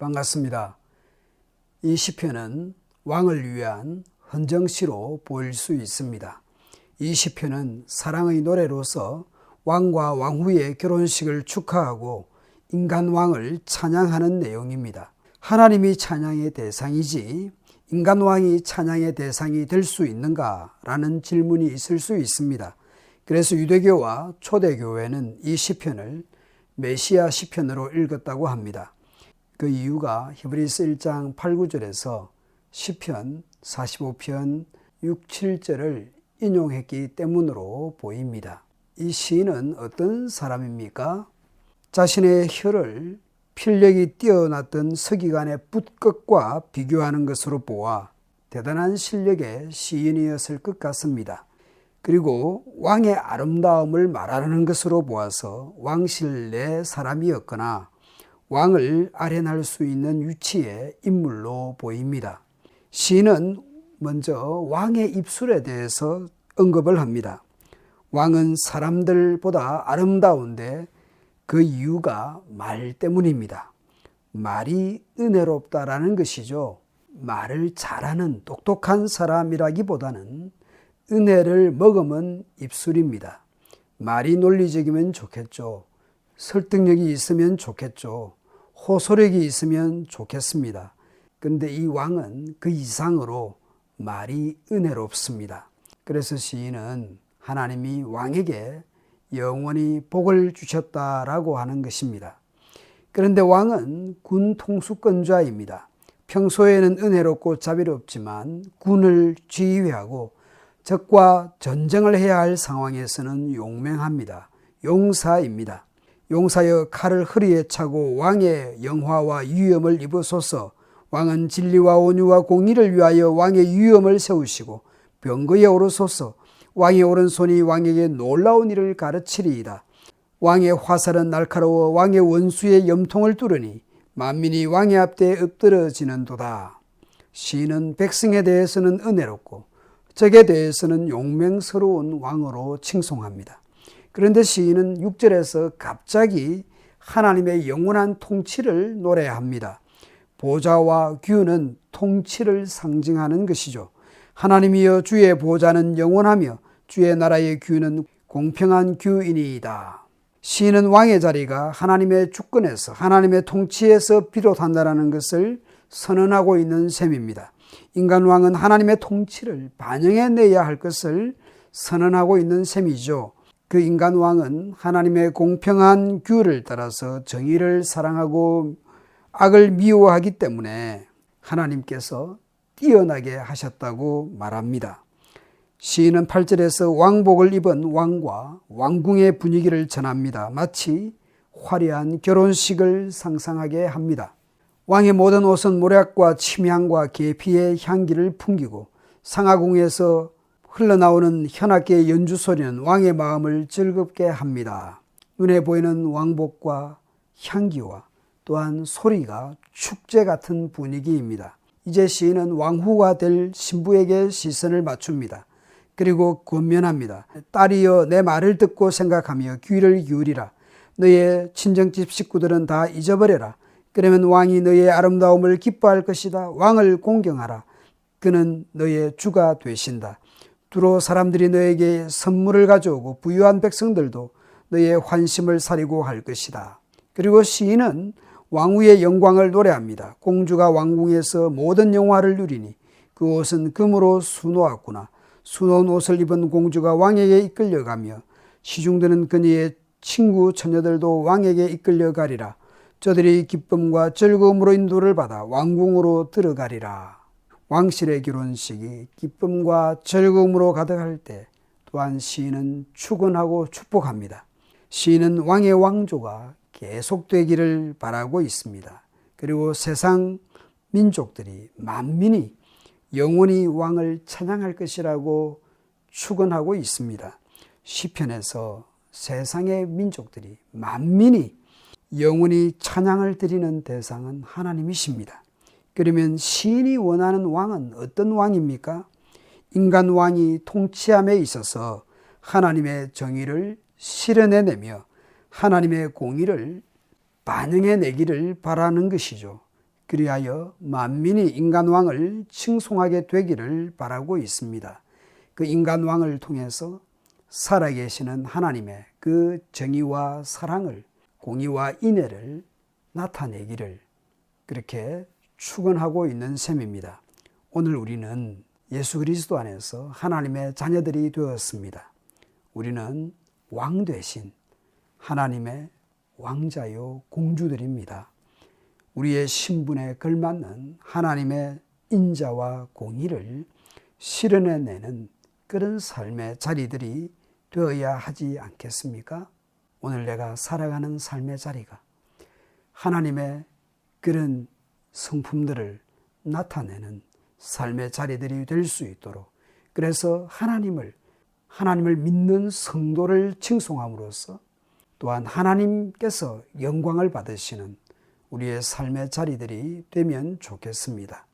반갑습니다. 이 시편은 왕을 위한 헌정시로 보일 수 있습니다. 이 시편은 사랑의 노래로서 왕과 왕후의 결혼식을 축하하고 인간왕을 찬양하는 내용입니다. 하나님이 찬양의 대상이지 인간왕이 찬양의 대상이 될 수 있는가라는 질문이 있을 수 있습니다. 그래서 유대교와 초대교회는 이 시편을 메시아 시편으로 읽었다고 합니다. 그 이유가 히브리서 1장 8, 9절에서 시편 45편 6, 7절을 인용했기 때문으로 보입니다. 이 시인은 어떤 사람입니까? 자신의 혀를 필력이 뛰어났던 서기관의 붓끝과 비교하는 것으로 보아 대단한 실력의 시인이었을 것 같습니다. 그리고 왕의 아름다움을 말하는 것으로 보아서 왕실 내 사람이었거나 왕을 아련할 수 있는 위치의 인물로 보입니다. 시인은 먼저 왕의 입술에 대해서 언급을 합니다. 왕은 사람들보다 아름다운데 그 이유가 말 때문입니다. 말이 은혜롭다라는 것이죠. 말을 잘하는 똑똑한 사람이라기보다는 은혜를 머금은 입술입니다. 말이 논리적이면 좋겠죠. 설득력이 있으면 좋겠죠. 호소력이 있으면 좋겠습니다. 그런데 이 왕은 그 이상으로 말이 은혜롭습니다. 그래서 시인은 하나님이 왕에게 영원히 복을 주셨다라고 하는 것입니다. 그런데 왕은 군 통수권자입니다. 평소에는 은혜롭고 자비롭지만 군을 지휘하고 적과 전쟁을 해야 할 상황에서는 용맹합니다. 용사입니다. 용사여 칼을 허리에 차고 왕의 영화와 위엄을 입으소서. 왕은 진리와 온유와 공의를 위하여 왕의 위엄을 세우시고 병거에 오르소서. 왕의 오른손이 왕에게 놀라운 일을 가르치리이다. 왕의 화살은 날카로워 왕의 원수의 염통을 뚫으니 만민이 왕의 앞에 엎드러지는도다. 시인은 백성에 대해서는 은혜롭고 적에 대해서는 용맹스러운 왕으로 칭송합니다. 그런데 시인은 6절에서 갑자기 하나님의 영원한 통치를 노래합니다. 보좌와 규는 통치를 상징하는 것이죠. 하나님이여 주의 보좌는 영원하며 주의 나라의 규는 공평한 규이니이다. 시인은 왕의 자리가 하나님의 주권에서 하나님의 통치에서 비롯한다는 것을 선언하고 있는 셈입니다. 인간 왕은 하나님의 통치를 반영해내야 할 것을 선언하고 있는 셈이죠. 그 인간 왕은 하나님의 공평한 규를 따라서 정의를 사랑하고 악을 미워하기 때문에 하나님께서 뛰어나게 하셨다고 말합니다. 시인은 8절에서 왕복을 입은 왕과 왕궁의 분위기를 전합니다. 마치 화려한 결혼식을 상상하게 합니다. 왕의 모든 옷은 모략과 침향과 계피의 향기를 풍기고 상하궁에서 흘러나오는 현악기의 연주 소리는 왕의 마음을 즐겁게 합니다. 눈에 보이는 왕복과 향기와 또한 소리가 축제 같은 분위기입니다. 이제 시인은 왕후가 될 신부에게 시선을 맞춥니다. 그리고 권면합니다. 딸이여 내 말을 듣고 생각하며 귀를 기울이라. 너의 친정집 식구들은 다 잊어버려라. 그러면 왕이 너의 아름다움을 기뻐할 것이다. 왕을 공경하라. 그는 너의 주가 되신다. 두로 사람들이 너에게 선물을 가져오고 부유한 백성들도 너의 환심을 사리고 할 것이다. 그리고 시인은 왕후의 영광을 노래합니다. 공주가 왕궁에서 모든 영화를 누리니 그 옷은 금으로 수놓았구나. 수놓은 옷을 입은 공주가 왕에게 이끌려가며 시중드는 그녀의 친구 처녀들도 왕에게 이끌려가리라. 저들이 기쁨과 즐거움으로 인도를 받아 왕궁으로 들어가리라. 왕실의 결혼식이 기쁨과 즐거움으로 가득할 때 또한 시인은 축원하고 축복합니다. 시인은 왕의 왕조가 계속되기를 바라고 있습니다. 그리고 세상 민족들이 만민이 영원히 왕을 찬양할 것이라고 축원하고 있습니다. 시편에서 세상의 민족들이 만민이 영원히 찬양을 드리는 대상은 하나님이십니다. 그러면 시인이 원하는 왕은 어떤 왕입니까? 인간 왕이 통치함에 있어서 하나님의 정의를 실현해내며 하나님의 공의를 반영해내기를 바라는 것이죠. 그리하여 만민이 인간왕을 칭송하게 되기를 바라고 있습니다. 그 인간왕을 통해서 살아계시는 하나님의 그 정의와 사랑을, 공의와 인애를 나타내기를 그렇게 축원하고 있는 셈입니다. 오늘 우리는 예수 그리스도 안에서 하나님의 자녀들이 되었습니다. 우리는 왕 되신 하나님의 왕자요 공주들입니다. 우리의 신분에 걸맞는 하나님의 인자와 공의를 실현해내는 그런 삶의 자리들이 되어야 하지 않겠습니까? 오늘 내가 살아가는 삶의 자리가 하나님의 그런 성품들을 나타내는 삶의 자리들이 될 수 있도록, 그래서 하나님을 믿는 성도를 칭송함으로써 또한 하나님께서 영광을 받으시는 우리의 삶의 자리들이 되면 좋겠습니다.